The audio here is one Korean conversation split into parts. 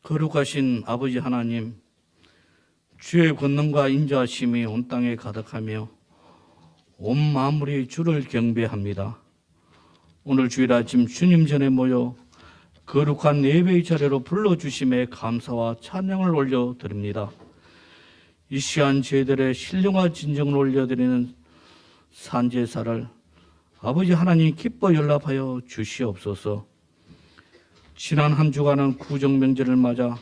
거룩하신 아버지 하나님, 주의 권능과 인자하심이 온 땅에 가득하며 온 만물이 주를 경배합니다. 오늘 주일 아침 주님 전에 모여 거룩한 예배의 자리로 불러주심에 감사와 찬양을 올려드립니다. 이 시간 저희들의 신령한 진정을 올려드리는 산제사를 아버지 하나님 기뻐 연락하여 주시옵소서. 지난 한 주간은 구정명절을 맞아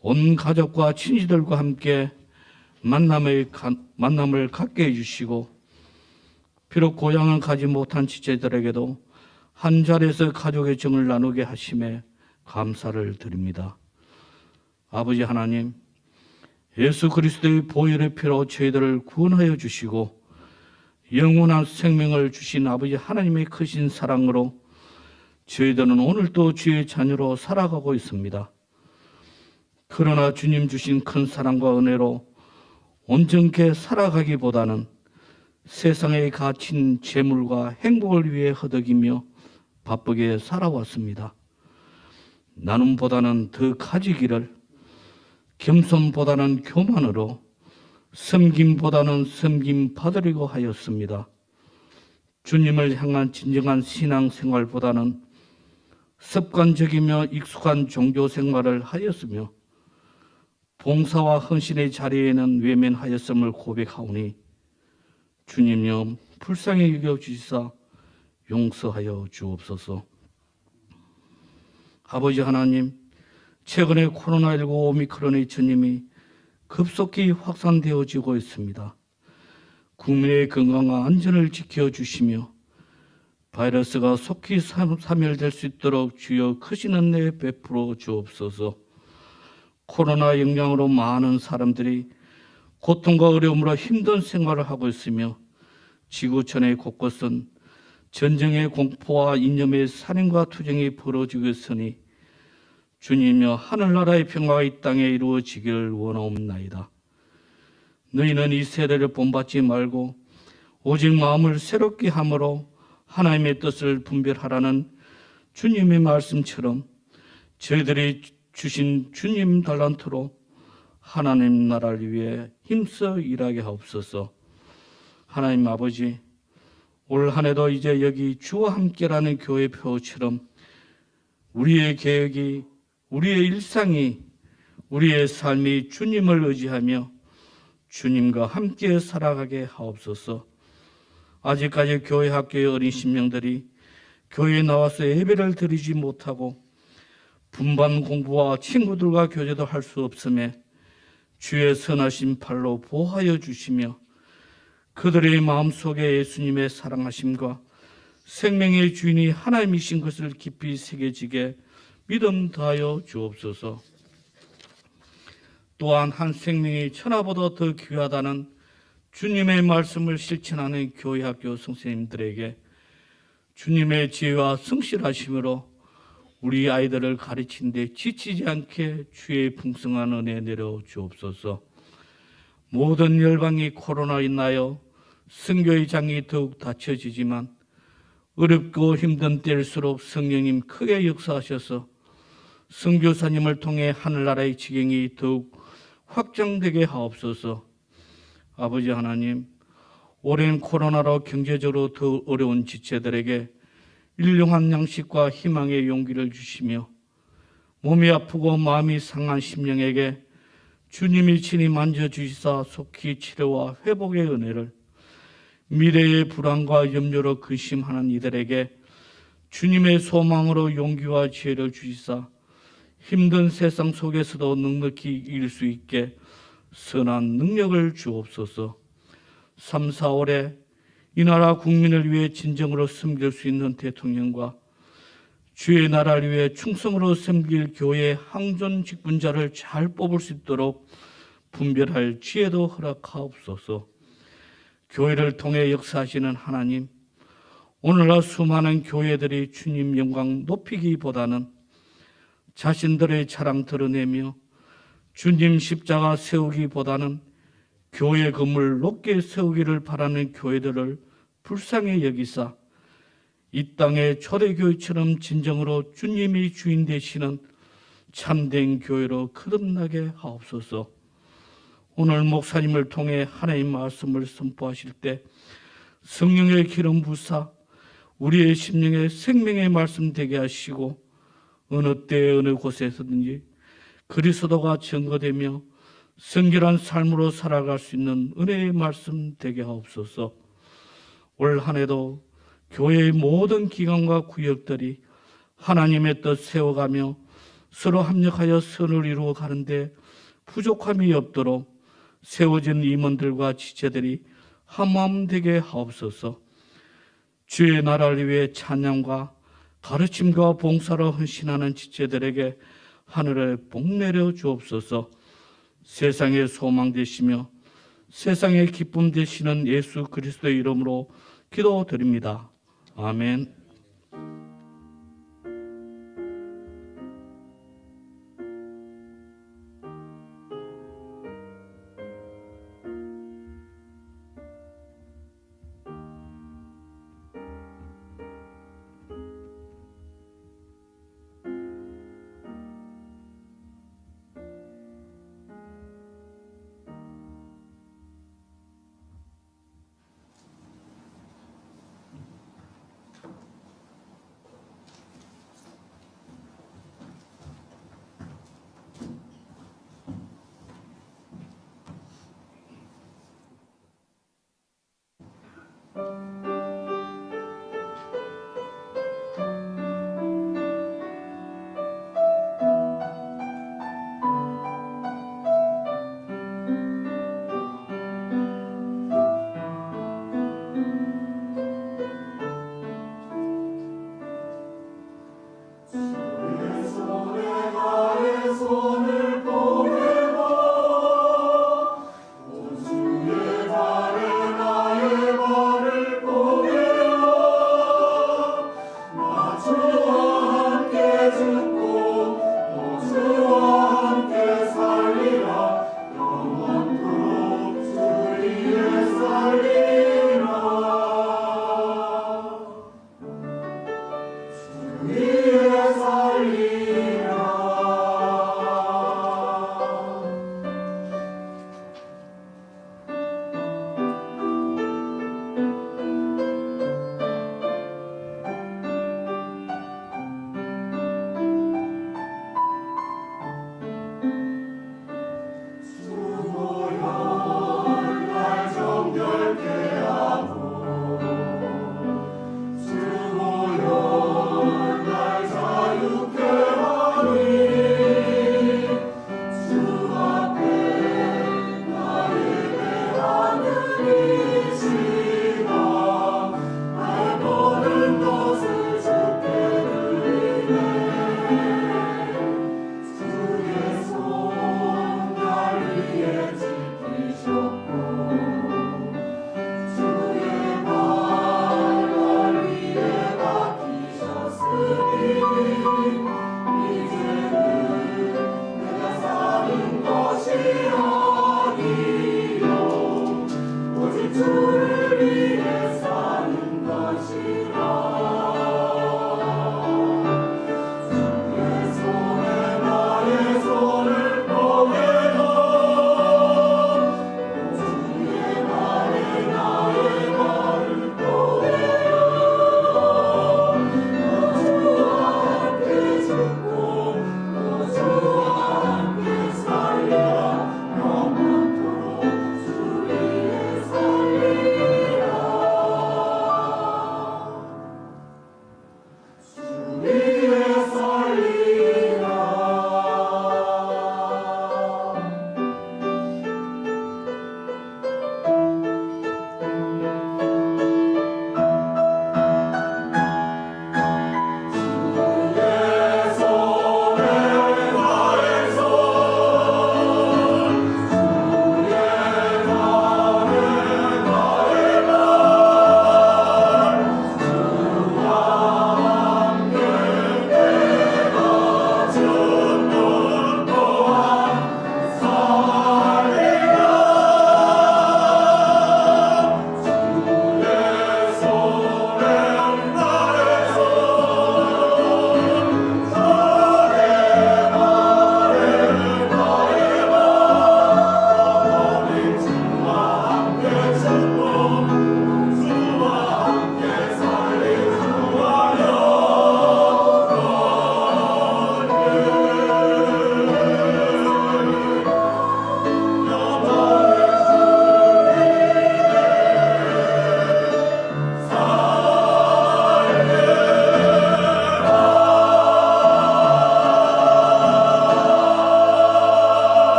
온 가족과 친지들과 함께 만남을 갖게 해주시고, 비록 고향을 가지 못한 지체들에게도 한 자리에서 가족의 정을 나누게 하심에 감사를 드립니다. 아버지 하나님, 예수 그리스도의 보혈의 피로 저희들을 구원하여 주시고 영원한 생명을 주신 아버지 하나님의 크신 사랑으로 저희들은 오늘도 주의 자녀로 살아가고 있습니다. 그러나 주님 주신 큰 사랑과 은혜로 온전케 살아가기보다는 세상에 갇힌 재물과 행복을 위해 허덕이며 바쁘게 살아왔습니다. 나눔보다는 더 가지기를, 겸손보다는 교만으로, 섬김보다는 섬김 받으려고 하였습니다. 주님을 향한 진정한 신앙생활보다는 습관적이며 익숙한 종교생활을 하였으며 봉사와 헌신의 자리에는 외면하였음을 고백하오니 주님여 불쌍히 여겨주시사 용서하여 주옵소서. 아버지 하나님, 최근에 코로나19 오미크론의 전염이 급속히 확산되어지고 있습니다. 국민의 건강과 안전을 지켜주시며 바이러스가 속히 사멸될 수 있도록 주여 크신 은혜 베풀어 주옵소서. 코로나 영향으로 많은 사람들이 고통과 어려움으로 힘든 생활을 하고 있으며 지구촌의 곳곳은 전쟁의 공포와 이념의 살인과 투쟁이 벌어지고 있으니 주님여 하늘나라의 평화가 이 땅에 이루어지기를 원하옵나이다. 너희는 이 세대를 본받지 말고 오직 마음을 새롭게 함으로 하나님의 뜻을 분별하라는 주님의 말씀처럼 저희들이 주신 주님 달란트로 하나님 나라를 위해 힘써 일하게 하옵소서. 하나님 아버지, 올 한 해도 이제 여기 주와 함께라는 교회 표처럼 우리의 계획이, 우리의 일상이, 우리의 삶이 주님을 의지하며 주님과 함께 살아가게 하옵소서. 아직까지 교회 학교의 어린 신명들이 교회에 나와서 예배를 드리지 못하고 분반 공부와 친구들과 교제도 할 수 없음에 주의 선하신 팔로 보호하여 주시며 그들의 마음속에 예수님의 사랑하심과 생명의 주인이 하나님이신 것을 깊이 새겨지게 믿음 다하여 주옵소서. 또한 한 생명이 천하보다 더 귀하다는 주님의 말씀을 실천하는 교회 학교 선생님들에게 주님의 지혜와 성실하심으로 우리 아이들을 가르치는 데 지치지 않게 주의 풍성한 은혜 내려 주옵소서. 모든 열방이 코로나로 인하여 선교의 장이 더욱 닫혀지지만 어렵고 힘든 때일수록 성령님 크게 역사하셔서 선교사님을 통해 하늘나라의 지경이 더욱 확장되게 하옵소서. 아버지 하나님, 오랜 코로나로 경제적으로 더 어려운 지체들에게 일용한 양식과 희망의 용기를 주시며 몸이 아프고 마음이 상한 심령에게 주님이 친히 만져주시사 속히 치료와 회복의 은혜를, 미래의 불안과 염려로 근심하는 이들에게 주님의 소망으로 용기와 지혜를 주시사 힘든 세상 속에서도 넉넉히 이길 수 있게 선한 능력을 주옵소서. 3, 4월에 이 나라 국민을 위해 진정으로 섬길 수 있는 대통령과 주의 나라를 위해 충성으로 섬길 교회의 항존 직분자를 잘 뽑을 수 있도록 분별할 지혜도 허락하옵소서. 교회를 통해 역사하시는 하나님, 오늘날 수많은 교회들이 주님 영광 높이기보다는 자신들의 자랑 드러내며 주님 십자가 세우기보다는 교회 건물 높게 세우기를 바라는 교회들을 불쌍히 여기사 이 땅의 초대교회처럼 진정으로 주님이 주인 되시는 참된 교회로 거듭나게 하옵소서. 오늘 목사님을 통해 하나님 말씀을 선포하실 때 성령의 기름 부사 우리의 심령에 생명의 말씀 되게 하시고 어느 때 어느 곳에서든지 그리스도가 증거되며 성결한 삶으로 살아갈 수 있는 은혜의 말씀 되게 하옵소서. 올 한 해도 교회의 모든 기관과 구역들이 하나님의 뜻 세워가며 서로 합력하여 선을 이루어 가는데 부족함이 없도록 세워진 임원들과 지체들이 한마음 되게 하옵소서. 주의 나라를 위해 찬양과 가르침과 봉사로 헌신하는 지체들에게 하늘에 복 내려 주옵소서. 세상의 소망 되시며 세상의 기쁨 되시는 예수 그리스도의 이름으로 기도드립니다. 아멘.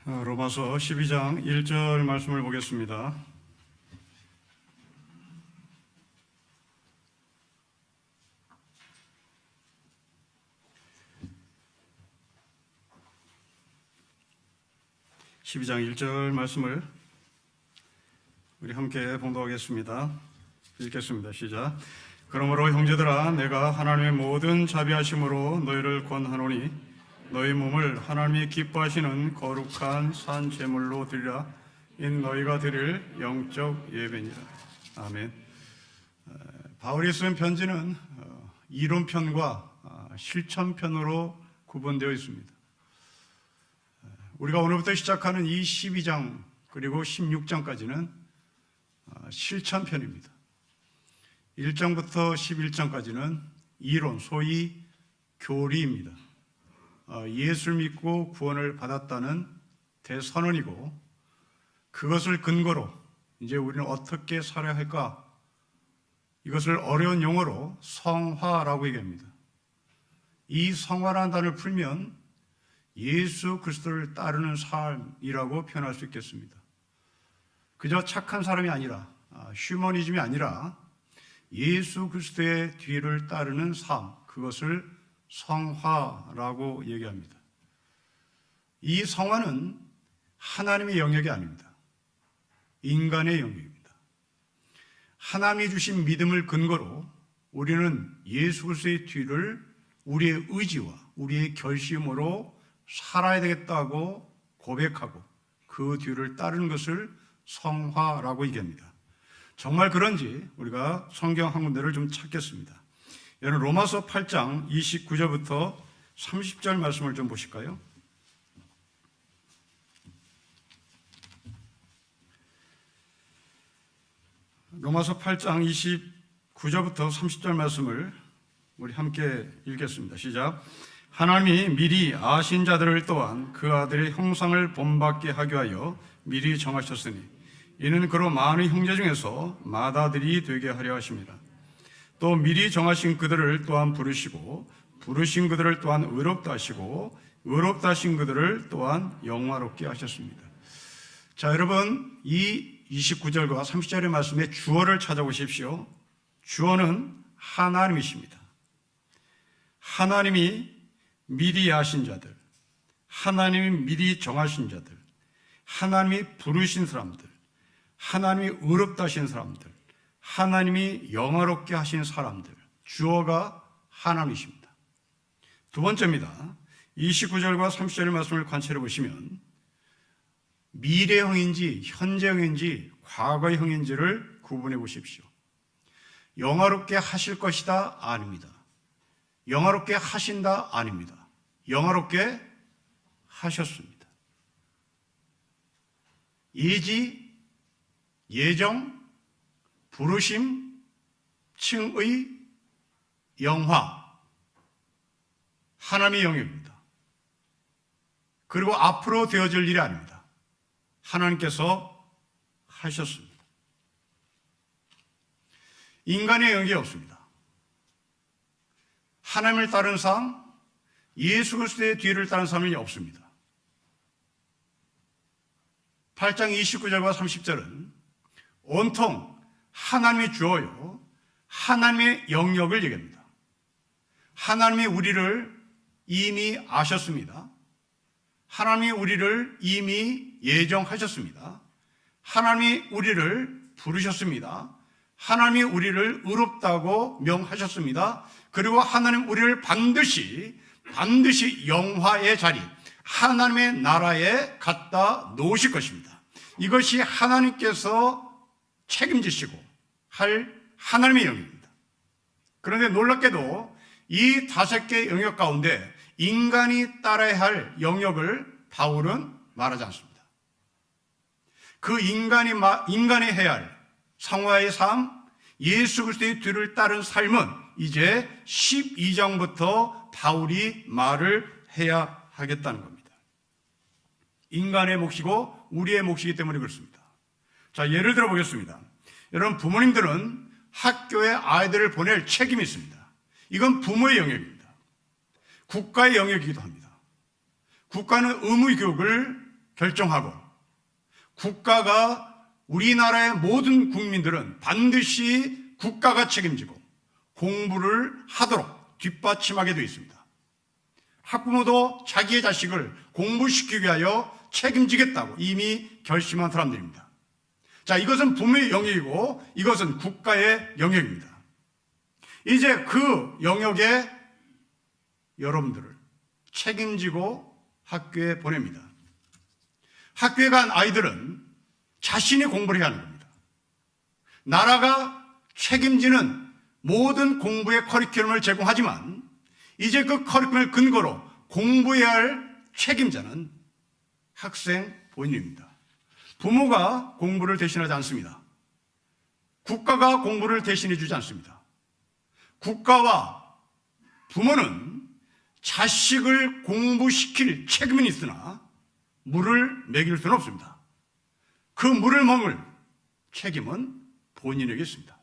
로마서 12장 1절 말씀을 보겠습니다. (12장 1절) 말씀을 우리 함께 봉독하겠습니다. 읽겠습니다. 시작. 그러므로 형제들아, 내가 하나님의 모든 자비하심으로 너희를 권하노니 너희 몸을 하나님이 기뻐하시는 거룩한 산 제물로 드리라. 인 너희가 드릴 영적 예배니라. 아멘. 바울이 쓴 편지는 이론편과 실천편으로 구분되어 있습니다. 우리가 오늘부터 시작하는 이 12장 그리고 16장까지는 실천편입니다. 1장부터 11장까지는 이론, 소위 교리입니다. 예수를 믿고 구원을 받았다는 대선언이고, 그것을 근거로 이제 우리는 어떻게 살아야 할까? 이것을 어려운 용어로 성화라고 얘기합니다. 이 성화라는 단어를 풀면 예수 그리스도를 따르는 삶이라고 표현할 수 있겠습니다. 그저 착한 사람이 아니라, 휴머니즘이 아니라 예수 그리스도의 뒤를 따르는 삶, 그것을 성화라고 얘기합니다. 이 성화는 하나님의 영역이 아닙니다. 인간의 영역입니다. 하나님이 주신 믿음을 근거로 우리는 예수 그리스도의 뒤를 우리의 의지와 우리의 결심으로 살아야 되겠다고 고백하고 그 뒤를 따르는 것을 성화라고 얘기합니다. 정말 그런지 우리가 성경 한 군데를 좀 찾겠습니다. 여러분, 로마서 8장 29절부터 30절 말씀을 좀 보실까요? 로마서 8장 29절부터 30절 말씀을 우리 함께 읽겠습니다. 시작. 하나님이 미리 아신 자들을 또한 그 아들의 형상을 본받게 하기 위하여 미리 정하셨으니 이는 그로 많은 형제 중에서 맏아들이 되게 하려 하십니다. 또 미리 정하신 그들을 또한 부르시고 부르신 그들을 또한 의롭다 하시고 의롭다 하신 그들을 또한 영화롭게 하셨습니다. 자, 여러분, 이 29절과 30절의 말씀에 주어를 찾아보십시오. 주어는 하나님이십니다. 하나님이 미리 아신 자들, 하나님이 미리 정하신 자들, 하나님이 부르신 사람들, 하나님이 의롭다 하신 사람들, 하나님이 영화롭게 하신 사람들, 주어가 하나님이십니다. 두 번째입니다. 29절과 30절의 말씀을 관찰해 보시면 미래형인지 현재형인지 과거형인지를 구분해 보십시오. 영화롭게 하실 것이다? 아닙니다. 영화롭게 하신다? 아닙니다. 영화롭게 하셨습니다. 예지, 예정, 부르심, 칭의, 영화, 하나님의 영역입니다. 그리고 앞으로 되어질 일이 아닙니다. 하나님께서 하셨습니다. 인간의 영역이 없습니다. 하나님을 따른 삶, 예수 그리스도의 뒤를 따른 삶이 없습니다. 8장 29절과 30절은 온통 하나님이 주어요, 하나님의 영역을 얘기합니다. 하나님이 우리를 이미 아셨습니다. 하나님이 우리를 이미 예정하셨습니다. 하나님이 우리를 부르셨습니다. 하나님이 우리를 의롭다고 명하셨습니다. 그리고 하나님 우리를 반드시 영화의 자리, 하나님의 나라에 갖다 놓으실 것입니다. 이것이 하나님께서 책임지시고 할 하나님의 영역입니다. 그런데 놀랍게도 이 5개의 영역 가운데 인간이 따라야 할 영역을 바울은 말하지 않습니다. 그 인간이 해야 할 성화의 삶, 예수 그리스도의 뒤를 따른 삶은 이제 12장부터 바울이 말을 해야 하겠다는 겁니다. 인간의 몫이고 우리의 몫이기 때문에 그렇습니다. 자, 예를 들어 보겠습니다. 여러분, 부모님들은 학교에 아이들을 보낼 책임이 있습니다. 이건 부모의 영역입니다. 국가의 영역이기도 합니다. 국가는 의무 교육을 결정하고 국가가 우리나라의 모든 국민들은 반드시 국가가 책임지고 공부를 하도록 뒷받침하게 되어 있습니다. 학부모도 자기의 자식을 공부시키기 위하여 책임지겠다고 이미 결심한 사람들입니다. 자, 이것은 부모의 영역이고 이것은 국가의 영역입니다. 이제 그 영역에 여러분들을 책임지고 학교에 보냅니다. 학교에 간 아이들은 자신이 공부를 해야 하는 겁니다. 나라가 책임지는 모든 공부의 커리큘럼을 제공하지만 이제 그 커리큘럼을 근거로 공부해야 할 책임자는 학생 본인입니다. 부모가 공부를 대신하지 않습니다. 국가가 공부를 대신해 주지 않습니다. 국가와 부모는 자식을 공부시킬 책임은 있으나 물을 먹일 수는 없습니다. 그 물을 먹을 책임은 본인에게 있습니다.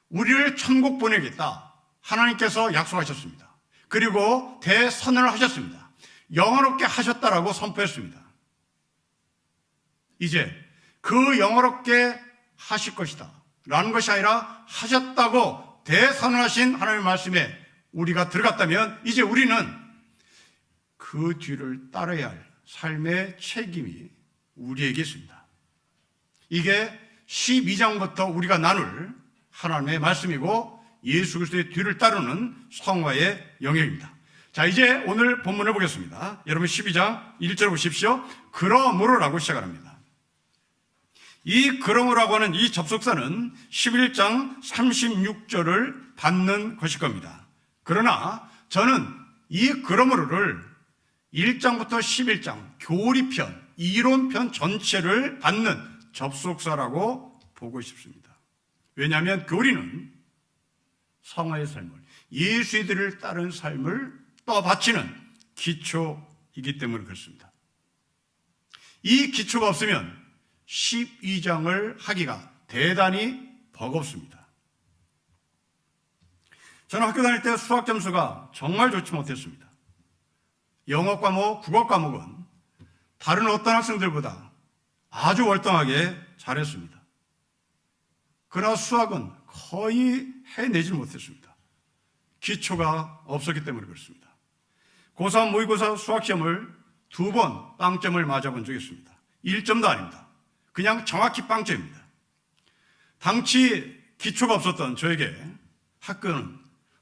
우리를 천국 보내겠다. 하나님께서 약속하셨습니다. 그리고 대선언을 하셨습니다. 영원롭게 하셨다라고 선포했습니다. 이제 그 영원롭게 하실 것이다 라는 것이 아니라 하셨다고 대선언하신 하나님의 말씀에 우리가 들어갔다면 이제 우리는 그 뒤를 따라야 할 삶의 책임이 우리에게 있습니다. 이게 12장부터 우리가 나눌 하나님의 말씀이고 예수 그리스도의 뒤를 따르는 성화의 영역입니다. 자, 이제 오늘 본문을 보겠습니다. 여러분 12장 1절 보십시오. 그러므로라고 시작합니다. 이 그러므로라고 하는 이 접속사는 11장 36절을 받는 것일 겁니다. 그러나 저는 이 그러므로를 1장부터 11장 교리편, 이론편 전체를 받는 접속사라고 보고 싶습니다. 왜냐하면 교리는 성화의 삶을, 예수들을 따른 삶을 떠받치는 기초이기 때문에 그렇습니다. 이 기초가 없으면 12장을 하기가 대단히 버겁습니다. 저는 학교 다닐 때 수학 점수가 정말 좋지 못했습니다. 영어 과목, 국어 과목은 다른 어떤 학생들보다 아주 월등하게 잘했습니다. 그러나 수학은 거의 해내지 못했습니다. 기초가 없었기 때문에 그렇습니다. 고3 모의고사 수학시험을 2번 빵점을 맞아본 적이 있습니다. 1점도 아닙니다. 그냥 정확히 빵점입니다. 당시 기초가 없었던 저에게 학교는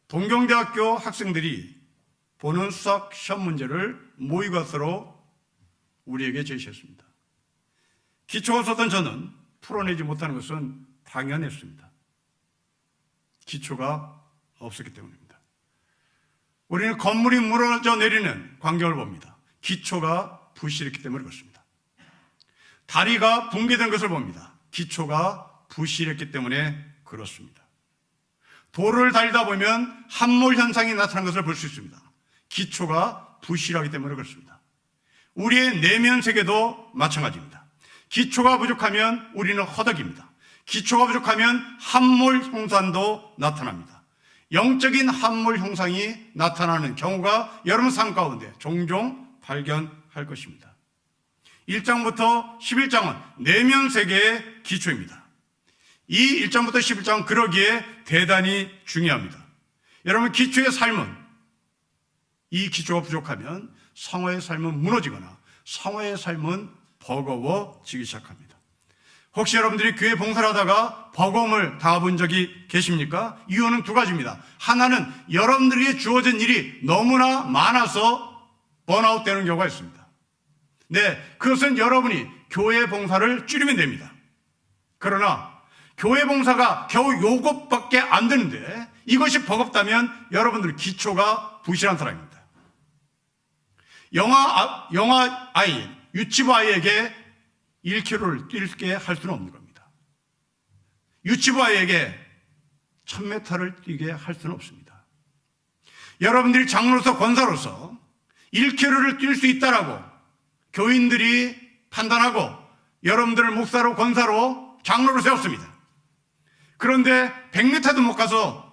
동경대학교 학생들이 보는 수학 시험 문제를 모의고사로 우리에게 제시했습니다. 기초가 없었던 저는 풀어내지 못하는 것은 당연했습니다. 기초가 없었기 때문입니다. 우리는 건물이 무너져 내리는 광경을 봅니다. 기초가 부실했기 때문에 그렇습니다. 다리가 붕괴된 것을 봅니다. 기초가 부실했기 때문에 그렇습니다. 도로를 달리다 보면 함몰 현상이 나타난 것을 볼 수 있습니다. 기초가 부실하기 때문에 그렇습니다. 우리의 내면 세계도 마찬가지입니다. 기초가 부족하면 우리는 허덕입니다. 기초가 부족하면 함몰 형상도 나타납니다. 영적인 함몰 형상이 나타나는 경우가 여러분 삶 가운데 종종 발견할 것입니다. 1장부터 11장은 내면 세계의 기초입니다. 이 1장부터 11장은 그러기에 대단히 중요합니다. 여러분, 기초의 삶은, 이 기초가 부족하면 성화의 삶은 무너지거나 성화의 삶은 버거워지기 시작합니다. 혹시 여러분들이 교회 봉사를 하다가 버거움을 당해본 적이 계십니까? 이유는 두 가지입니다. 하나는 여러분들에게 주어진 일이 너무나 많아서 번아웃 되는 경우가 있습니다. 네, 그것은 여러분이 교회 봉사를 줄이면 됩니다. 그러나 교회 봉사가 겨우 요것밖에 안 되는데 이것이 버겁다면 여러분들 기초가 부실한 사람입니다. 영아 아이, 유치부 아이에게 1km를 뛰게 할 수는 없는 겁니다. 유치부 아이에게 1000m를 뛰게 할 수는 없습니다. 여러분들이 장로로서 권사로서 1km를 뛸 수 있다라고 교인들이 판단하고 여러분들을 목사로 권사로 장로로 세웠습니다. 그런데 100m도 못 가서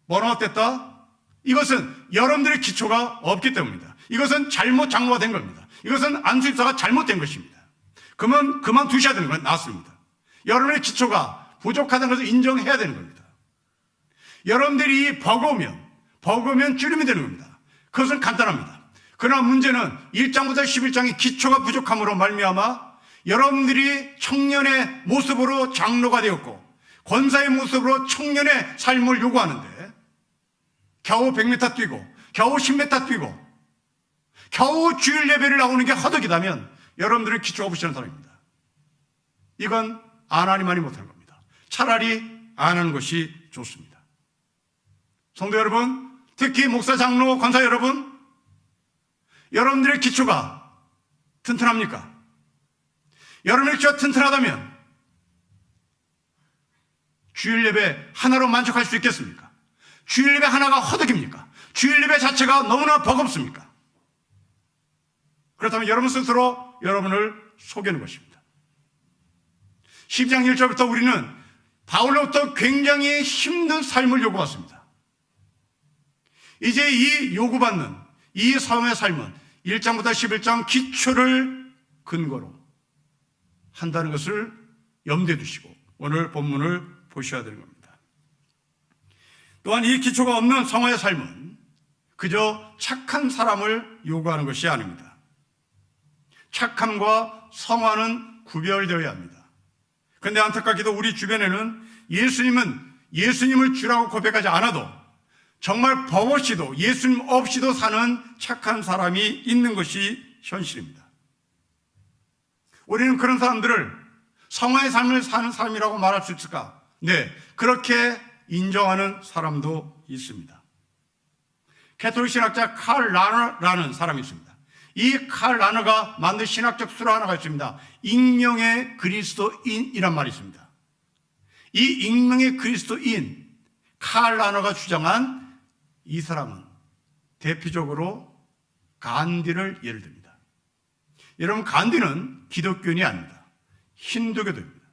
번아웃 됐다? 이것은 여러분들의 기초가 없기 때문입니다. 이것은 잘못 장로가 된 겁니다. 이것은 안수입사가 잘못된 것입니다. 그러면 그만두셔야 되는 건 낫습니다. 여러분의 기초가 부족하다는 것을 인정해야 되는 겁니다. 여러분들이 버거우면 줄이면 되는 겁니다. 그것은 간단합니다. 그러나 문제는 1장부터 11장의 기초가 부족함으로 말미암아 여러분들이 청년의 모습으로 장로가 되었고 권사의 모습으로 청년의 삶을 요구하는데 겨우 100m 뛰고 겨우 10m 뛰고 겨우 주일 예배를 나오는 게 허덕이다면 여러분들은 기초가 부실한 사람입니다. 이건 안 하니만이 못하는 겁니다. 차라리 안 하는 것이 좋습니다. 성도 여러분, 특히 목사, 장로, 권사 여러분, 여러분들의 기초가 튼튼합니까? 여러분의 기초가 튼튼하다면 주일 예배 하나로 만족할 수 있겠습니까? 주일 예배 하나가 허덕입니까? 주일 예배 자체가 너무나 버겁습니까? 그렇다면 여러분 스스로 여러분을 속이는 것입니다. 10장 1절부터 우리는 바울로부터 굉장히 힘든 삶을 요구받습니다. 이제 이 요구받는 이 사람의 삶은 1장부터 11장 기초를 근거로 한다는 것을 염두에 두시고 오늘 본문을 보셔야 되는 겁니다. 또한 이 기초가 없는 성화의 삶은 그저 착한 사람을 요구하는 것이 아닙니다. 착함과 성화는 구별되어야 합니다. 그런데 안타깝게도 우리 주변에는 예수님을 주라고 고백하지 않아도 정말 법 없이도 예수님 없이도 사는 착한 사람이 있는 것이 현실입니다. 우리는 그런 사람들을 성화의 삶을 사는 사람이라고 말할 수 있을까? 네, 그렇게 인정하는 사람도 있습니다. 캐톨릭 신학자 칼 라너라는 사람이 있습니다. 이 칼 라너가 만든 신학적 수로 하나가 있습니다. 익명의 그리스도인이란 말이 있습니다. 이 익명의 그리스도인 칼 라너가 주장한 이 사람은 대표적으로 간디를 예를 듭니다. 여러분, 간디는 기독교인이 아닙니다. 힌두교도입니다.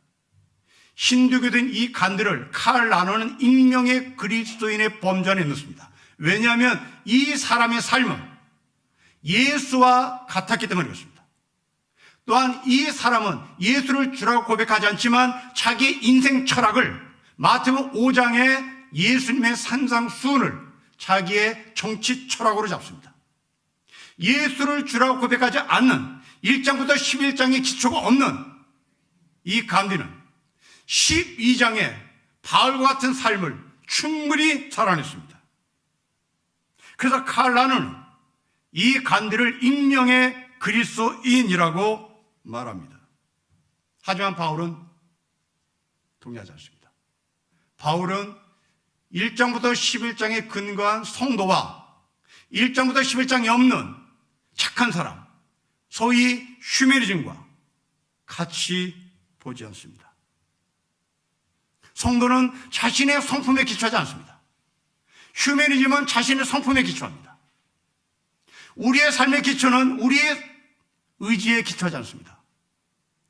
힌두교도인 이 간디를 칼 라너는 익명의 그리스도인의 범전에 넣습니다. 왜냐하면 이 사람의 삶은 예수와 같았기 때문에 그렇습니다. 또한 이 사람은 예수를 주라고 고백하지 않지만 자기 인생 철학을 마태복음 5장의 예수님의 산상수훈을 자기의 정치 철학으로 잡습니다. 예수를 주라고 고백하지 않는 1장부터 11장의 기초가 없는 이 간디는 12장의 바울과 같은 삶을 충분히 자라냈습니다. 그래서 칼 라너는 이 간디를 익명의 그리스도인이라고 말합니다. 하지만 바울은 동의하지 않습니다. 바울은 1장부터 11장에 근거한 성도와 1장부터 11장에 없는 착한 사람, 소위 휴메니즘과 같이 보지 않습니다. 성도는 자신의 성품에 기초하지 않습니다. 휴메니즘은 자신의 성품에 기초합니다. 우리의 삶의 기초는 우리의 의지에 기초하지 않습니다.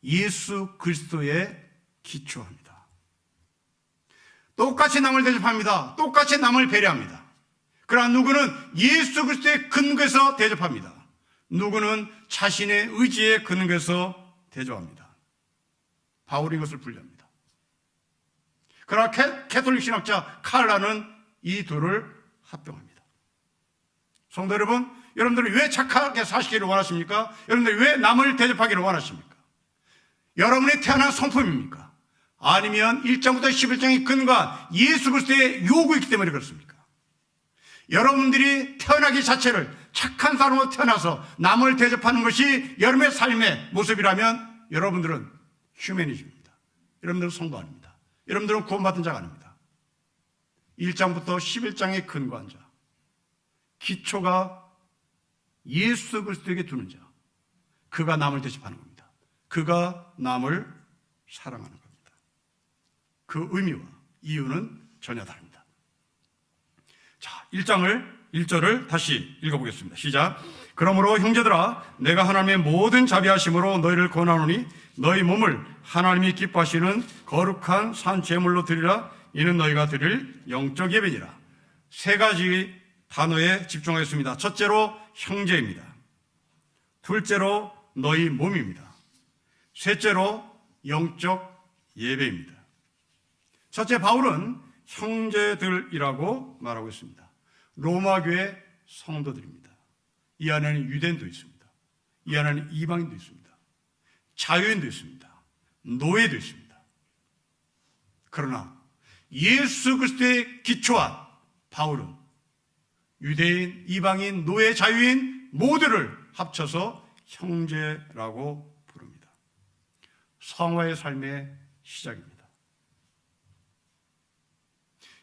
예수 그리스도에 기초합니다. 똑같이 남을 대접합니다. 똑같이 남을 배려합니다. 그러나 누구는 예수 그리스도의 근거에서 대접합니다. 누구는 자신의 의지에 근거해서 대접합니다. 바울이 이것을 분리합니다. 그러나 캐톨릭 신학자 칼라는 이 둘을 합병합니다. 성도 여러분, 여러분들은 왜 착하게 사시기를 원하십니까? 여러분들이 왜 남을 대접하기를 원하십니까? 여러분이 태어난 성품입니까? 아니면 1장부터 11장의 근거한 예수 그리스도의 요구이기 때문에 그렇습니까? 여러분들이 태어나기 자체를 착한 사람으로 태어나서 남을 대접하는 것이 여러분의 삶의 모습이라면 여러분들은 휴메니즘입니다. 여러분들은 성도 아닙니다. 여러분들은 구원받은 자가 아닙니다. 1장부터 11장의 근거한 자, 기초가 예수 그리스도에게 두는 자, 그가 남을 대접하는 겁니다. 그가 남을 사랑하는 겁니다. 그 의미와 이유는 전혀 다릅니다. 자, 1절을 다시 읽어보겠습니다. 시작. 그러므로 형제들아, 내가 하나님의 모든 자비하심으로 너희를 권하노니 너희 몸을 하나님이 기뻐하시는 거룩한 산 제물로 드리라. 이는 너희가 드릴 영적 예배니라. 세 가지 단어에 집중하겠습니다. 첫째로 형제입니다. 둘째로 너희 몸입니다. 셋째로 영적 예배입니다. 첫째, 바울은 형제들이라고 말하고 있습니다. 로마교회 성도들입니다. 이 안에는 유대인도 있습니다. 이 안에는 이방인도 있습니다. 자유인도 있습니다. 노예도 있습니다. 그러나 예수 그리스도의 기초한 바울은 유대인, 이방인, 노예, 자유인 모두를 합쳐서 형제라고 부릅니다. 성화의 삶의 시작입니다.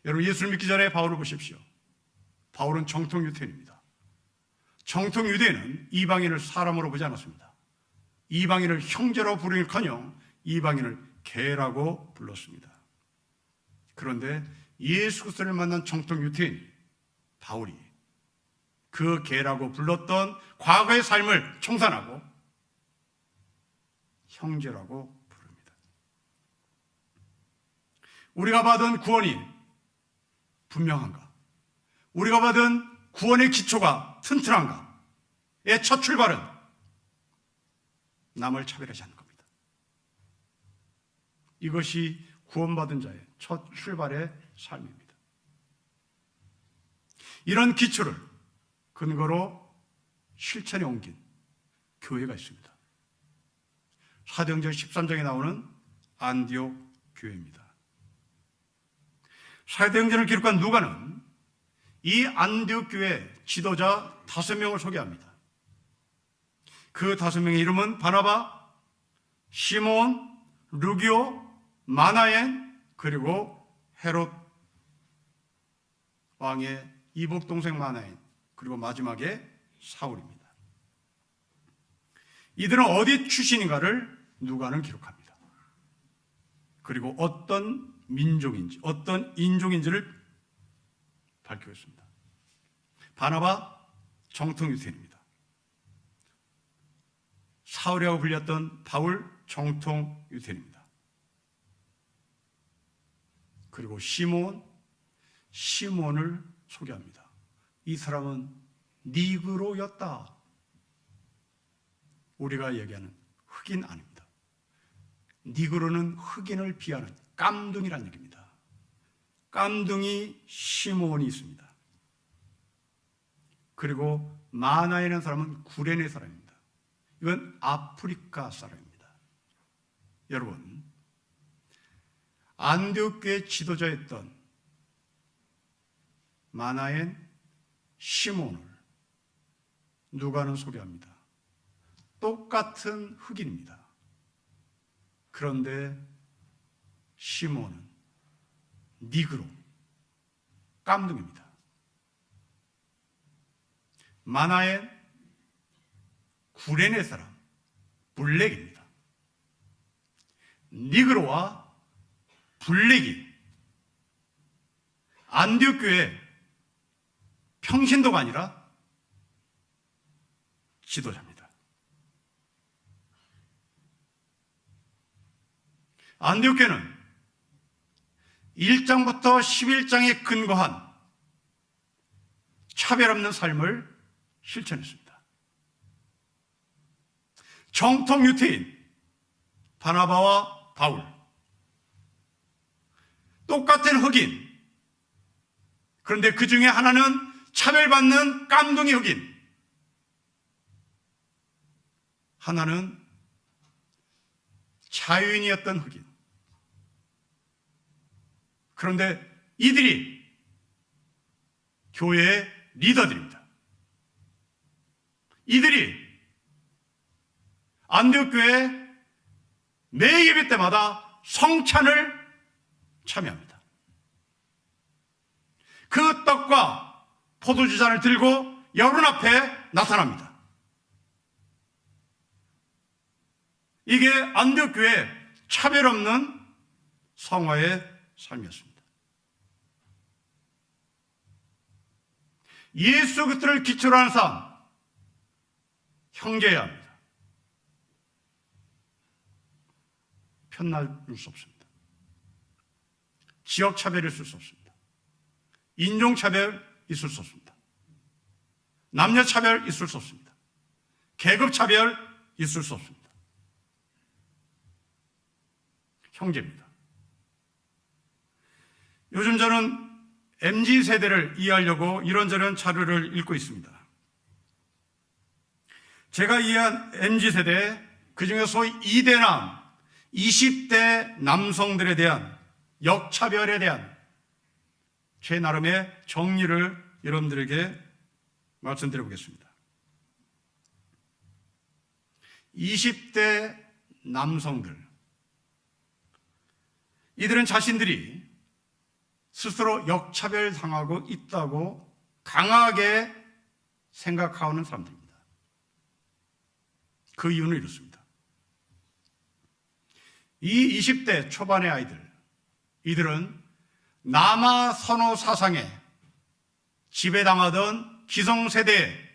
여러분, 예수를 믿기 전에 바울을 보십시오. 바울은 정통 유대인입니다. 정통 유대인은 이방인을 사람으로 보지 않았습니다. 이방인을 형제라고 부르기는커녕 이방인을 개라고 불렀습니다. 그런데 예수 그리스도를 만난 정통 유대인 바울이 그 개라고 불렀던 과거의 삶을 청산하고 형제라고 부릅니다. 우리가 받은 구원이 분명한가? 우리가 받은 구원의 기초가 튼튼한가? 의 첫 출발은 남을 차별하지 않는 겁니다. 이것이 구원받은 자의 첫 출발의 삶입니다. 이런 기초를 근거로 실천에 옮긴 교회가 있습니다. 사도행전 13장에 나오는 안디옥 교회입니다. 사도행전을 기록한 누가는 이 안디옥 교회 지도자 5명을 소개합니다. 그 5명의 이름은 바나바, 시몬, 루기오, 마나엔, 그리고 헤롯 왕의 이복 동생 마나엔, 그리고 마지막에 사울입니다. 이들은 어디 출신인가를 누가는 기록합니다. 그리고 어떤 민족인지, 어떤 인종인지를 밝히고 있습니다. 바나바 정통 유대인입니다. 사울이라고 불렸던 바울 정통 유대인입니다. 그리고 시몬을 소개합니다. 이 사람은 니그로였다. 우리가 얘기하는 흑인 아닙니다. 니그로는 흑인을 비하는 깜둥이란 얘기입니다. 깜둥이 시몬이 있습니다. 그리고 마나에는 사람은 구레네 사람입니다. 이건 아프리카 사람입니다. 여러분, 안디옥 교회 지도자였던 마나엔, 시몬을 누가는 소개합니다. 똑같은 흑인입니다. 그런데 시몬은 니그로, 깜둥입니다. 마나엔, 구레네 사람, 블랙입니다. 니그로와 블랙이 안디옥 교회 평신도가 아니라 지도자입니다. 안디옥 교회는 1장부터 11장에 근거한 차별 없는 삶을 실천했습니다. 정통 유태인 바나바와 바울, 똑같은 흑인, 그런데 그 중에 하나는 차별받는 깜둥이 흑인, 하나는 자유인이었던 흑인. 그런데 이들이 교회의 리더들입니다. 이들이 안디옥 교회 매 예배 때마다 성찬을 참여합니다. 그 떡과 포도주 잔을 들고 여러분 앞에 나타납니다. 이게 안디옥 교회 차별 없는 성화의 삶이었습니다. 예수 그리스도를 기초로 하는 삶, 형제해야 합니다. 편날 수 없습니다. 지역 차별이 있을 수 없습니다. 인종 차별 있을 수 없습니다. 남녀 차별 있을 수 없습니다. 계급차별 있을 수 없습니다. 형제입니다. 요즘 저는 MZ세대를 이해하려고 이런저런 자료를 읽고 있습니다. 제가 이해한 MZ세대, 그중에 소위 2대남, 20대 남성들에 대한 역차별에 대한 제 나름의 정리를 여러분들에게 말씀드려 보겠습니다. 20대 남성들, 이들은 자신들이 스스로 역차별 당하고 있다고 강하게 생각하는 사람들입니다. 그 이유는 이렇습니다. 이 20대 초반의 아이들, 이들은 남아 선호 사상에 지배당하던 기성세대의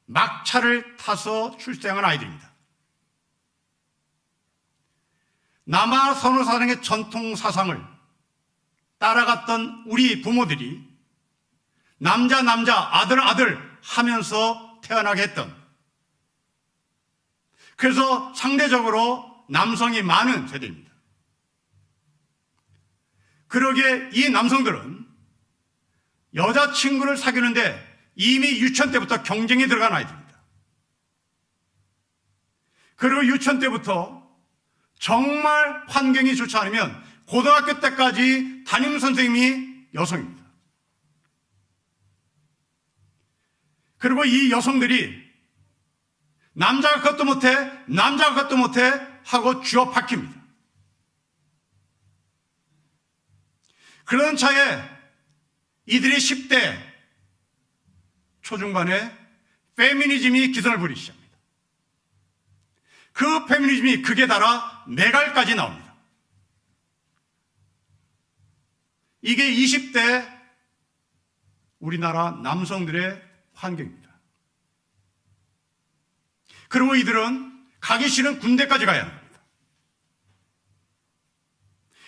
막차를 타서 출생한 아이들입니다. 남아 선호 사상의 전통 사상을 따라갔던 우리 부모들이 남자 아들 하면서 태어나게 했던, 그래서 상대적으로 남성이 많은 세대입니다. 그러기에 이 남성들은 여자친구를 사귀는데 이미 유치원 때부터 경쟁이 들어간 아이들입니다. 그리고 유치원 때부터 정말 환경이 좋지 않으면 고등학교 때까지 담임 선생님이 여성입니다. 그리고 이 여성들이 남자가 그것도 못해 하고 쥐어 박힙니다. 그런 차에 이들이 10대 초중반에 페미니즘이 기선을 부리기 시작합니다. 그 페미니즘이 극에 달아 내갈까지 나옵니다. 이게 20대 우리나라 남성들의 환경입니다. 그리고 이들은 가기 싫은 군대까지 가야 합니다.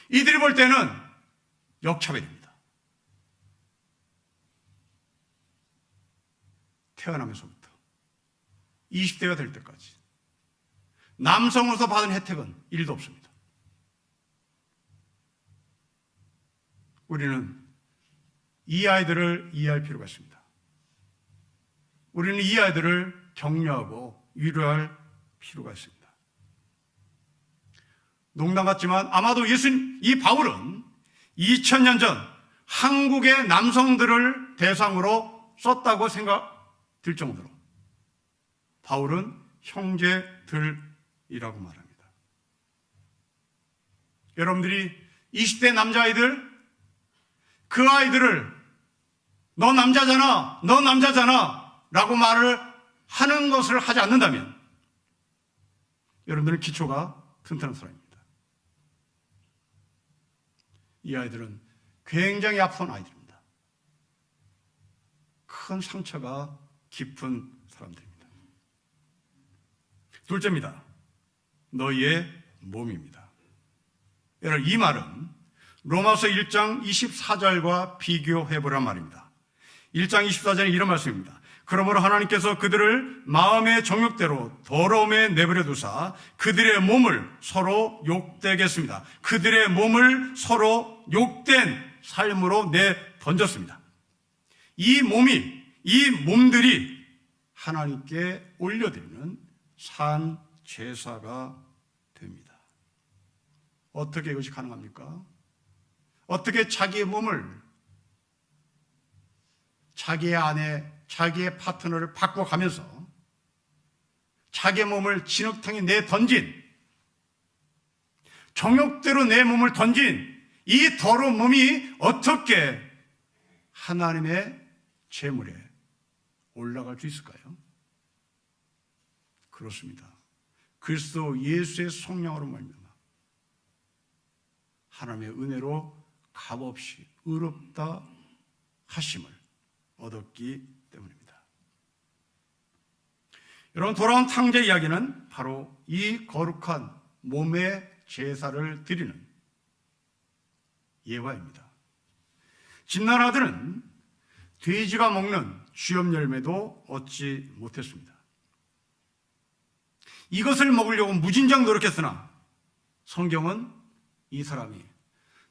이들이 볼 때는 역차별입니다. 태어나면서부터 20대가 될 때까지 남성으로서 받은 혜택은 1도 없습니다. 우리는 이 아이들을 이해할 필요가 있습니다. 우리는 이 아이들을 격려하고 위로할 필요가 있습니다. 농담 같지만 아마도 예수님, 이 바울은 2000년 전 한국의 남성들을 대상으로 썼다고 생각될 정도로 바울은 형제들이라고 말합니다. 여러분들이 20대 남자아이들, 그 아이들을 너 남자잖아 라고 말을 하는 것을 하지 않는다면 여러분들은 기초가 튼튼한 사람입니다. 이 아이들은 굉장히 아픈 아이들입니다. 큰 상처가 깊은 사람들입니다. 둘째입니다. 너희의 몸입니다. 여러분, 이 말은 로마서 1장 24절과 비교해보란 말입니다. 1장 24절에 이런 말씀입니다. 그러므로 하나님께서 그들을 마음의 정욕대로 더러움에 내버려 두사 그들의 몸을 서로 욕되게 했습니다. 그들의 몸을 서로 욕된 삶으로 내던졌습니다. 이 몸들이 하나님께 올려드리는 산 제사가 됩니다. 어떻게 이것이 가능합니까? 어떻게 자기의 몸을 자기의 아내, 자기의 파트너를 바꿔가면서 자기의 몸을 진흙탕에 내던진, 정욕대로 내 몸을 던진 이 더러운 몸이 어떻게 하나님의 제물에 올라갈 수 있을까요? 그렇습니다. 그리스도 예수의 성령으로 말미암아 하나님의 은혜로 값없이 의롭다 하심을 얻었기 때문입니다. 여러분, 돌아온 탕제 이야기는 바로 이 거룩한 몸의 제사를 드리는 예화입니다. 진나라들은 돼지가 먹는 쥐염 열매도 얻지 못했습니다. 이것을 먹으려고 무진장 노력했으나 성경은 이 사람이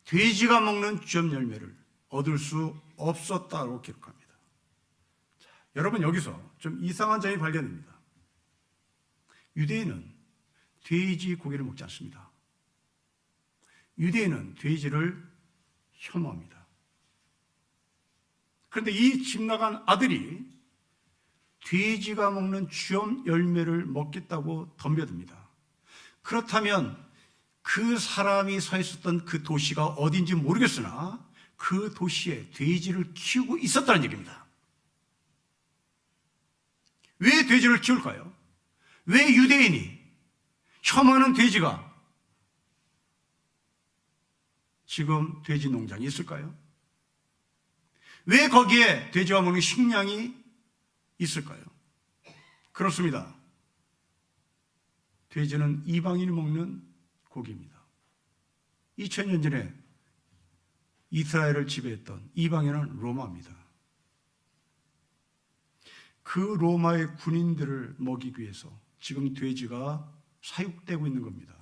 돼지가 먹는 쥐업 열매를 얻을 수 없었다고 기록합니다. 자, 여러분, 여기서 좀 이상한 점이 발견됩니다. 유대인은 돼지 고기를 먹지 않습니다. 유대인은 돼지를 혐오합니다. 그런데 이 집 나간 아들이 돼지가 먹는 쥐업 열매를 먹겠다고 덤벼듭니다. 그렇다면 그 사람이 서 있었던 그 도시가 어딘지 모르겠으나 그 도시에 돼지를 키우고 있었다는 얘기입니다. 왜 돼지를 키울까요? 왜 유대인이 혐오하는 돼지가 지금 돼지 농장이 있을까요? 왜 거기에 돼지가 먹는 식량이 있을까요? 그렇습니다. 돼지는 이방인이 먹는 고기입니다. 2000년 전에 이스라엘을 지배했던 이방인은 로마입니다. 그 로마의 군인들을 먹이기 위해서 지금 돼지가 사육되고 있는 겁니다.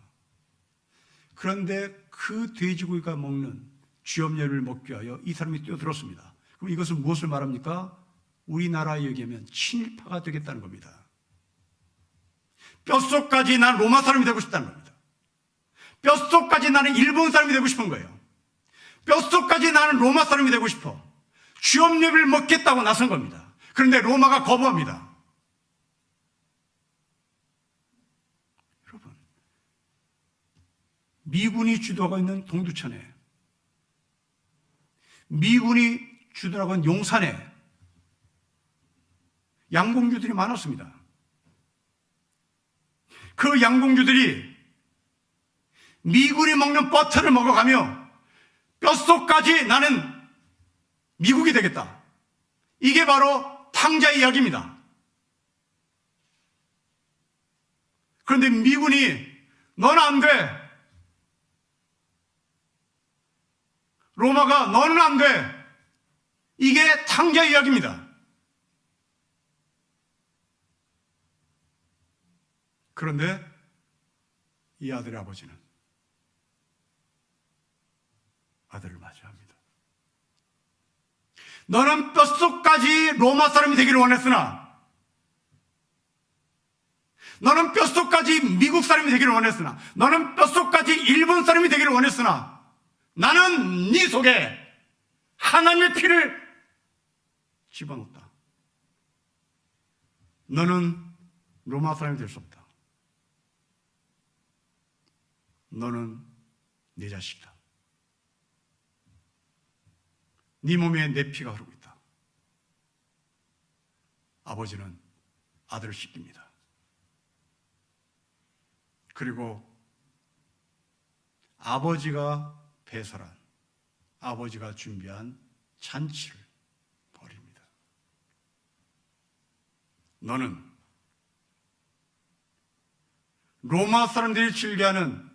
그런데 그 돼지고기가 먹는 쥐염려를 먹기 위하여 이 사람이 뛰어들었습니다. 그럼 이것은 무엇을 말합니까? 우리나라에 얘기하면 친일파가 되겠다는 겁니다. 뼛속까지 난 로마 사람이 되고 싶다는 겁니다. 뼛속까지 나는 일본 사람이 되고 싶은 거예요. 뼛속까지 나는 로마 사람이 되고 싶어. 쥐염려를 먹겠다고 나선 겁니다. 그런데 로마가 거부합니다. 여러분, 미군이 주도하고 있는 동두천에, 미군이 주도하고 있는 용산에 양공주들이 많았습니다. 그 양공주들이 미군이 먹는 버터를 먹어가며 뼛속까지 나는 미국이 되겠다. 이게 바로 탕자 이야기입니다. 그런데 미군이 너는 안 돼. 로마가 너는 안 돼. 이게 탕자 이야기입니다. 그런데 이 아들의 아버지는 아들을 맞이합니다. 너는 뼛속까지 로마 사람이 되기를 원했으나, 너는 뼛속까지 미국 사람이 되기를 원했으나, 너는 뼛속까지 일본 사람이 되기를 원했으나, 나는 네 속에 하나님의 피를 집어넣었다. 너는 로마 사람이 될 수 없다. 너는 내 자식이다. 네 몸에 내 피가 흐르고 있다. 아버지는 아들을 씻깁니다. 그리고 아버지가 배설한, 아버지가 준비한 잔치를 벌입니다. 너는 로마 사람들이 즐겨하는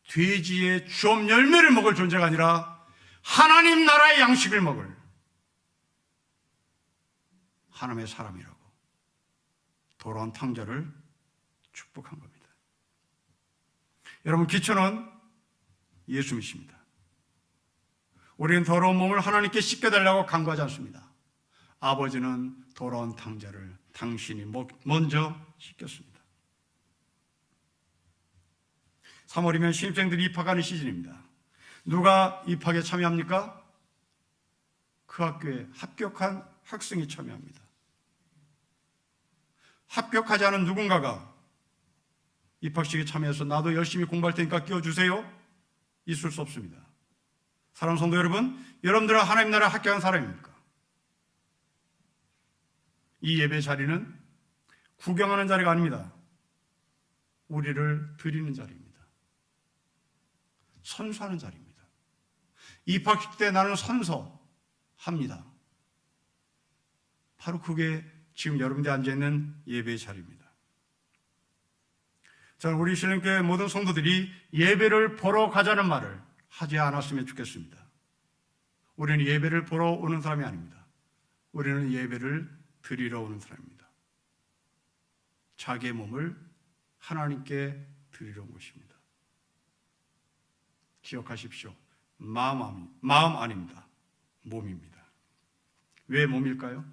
돼지의 쥐업 열매를 먹을 존재가 아니라 하나님 나라의 양식을 먹을 하나님의 사람이라고 돌아온 탕자를 축복한 겁니다. 여러분, 기초는 예수님이십니다. 우리는 더러운 몸을 하나님께 씻겨달라고 간구하지 않습니다. 아버지는 돌아온 탕자를 당신이 먼저 씻겼습니다. 3월이면 신입생들이 입학하는 시즌입니다. 누가 입학에 참여합니까? 그 학교에 합격한 학생이 참여합니다. 합격하지 않은 누군가가 입학식에 참여해서 나도 열심히 공부할 테니까 끼워주세요? 있을 수 없습니다. 사랑하는 성도 여러분, 여러분들은 하나님 나라에 합격한 사람입니까? 이 예배 자리는 구경하는 자리가 아닙니다. 우리를 드리는 자리입니다. 선서하는 자리입니다. 입학식 때 나는 선서합니다. 바로 그게 지금 여러분들이 앉아있는 예배의 자리입니다. 저는 우리 신령교회 모든 성도들이 예배를 보러 가자는 말을 하지 않았으면 좋겠습니다. 우리는 예배를 보러 오는 사람이 아닙니다. 우리는 예배를 드리러 오는 사람입니다. 자기의 몸을 하나님께 드리러 온 것입니다. 기억하십시오. 마음 아닙니다. 몸입니다. 왜 몸일까요?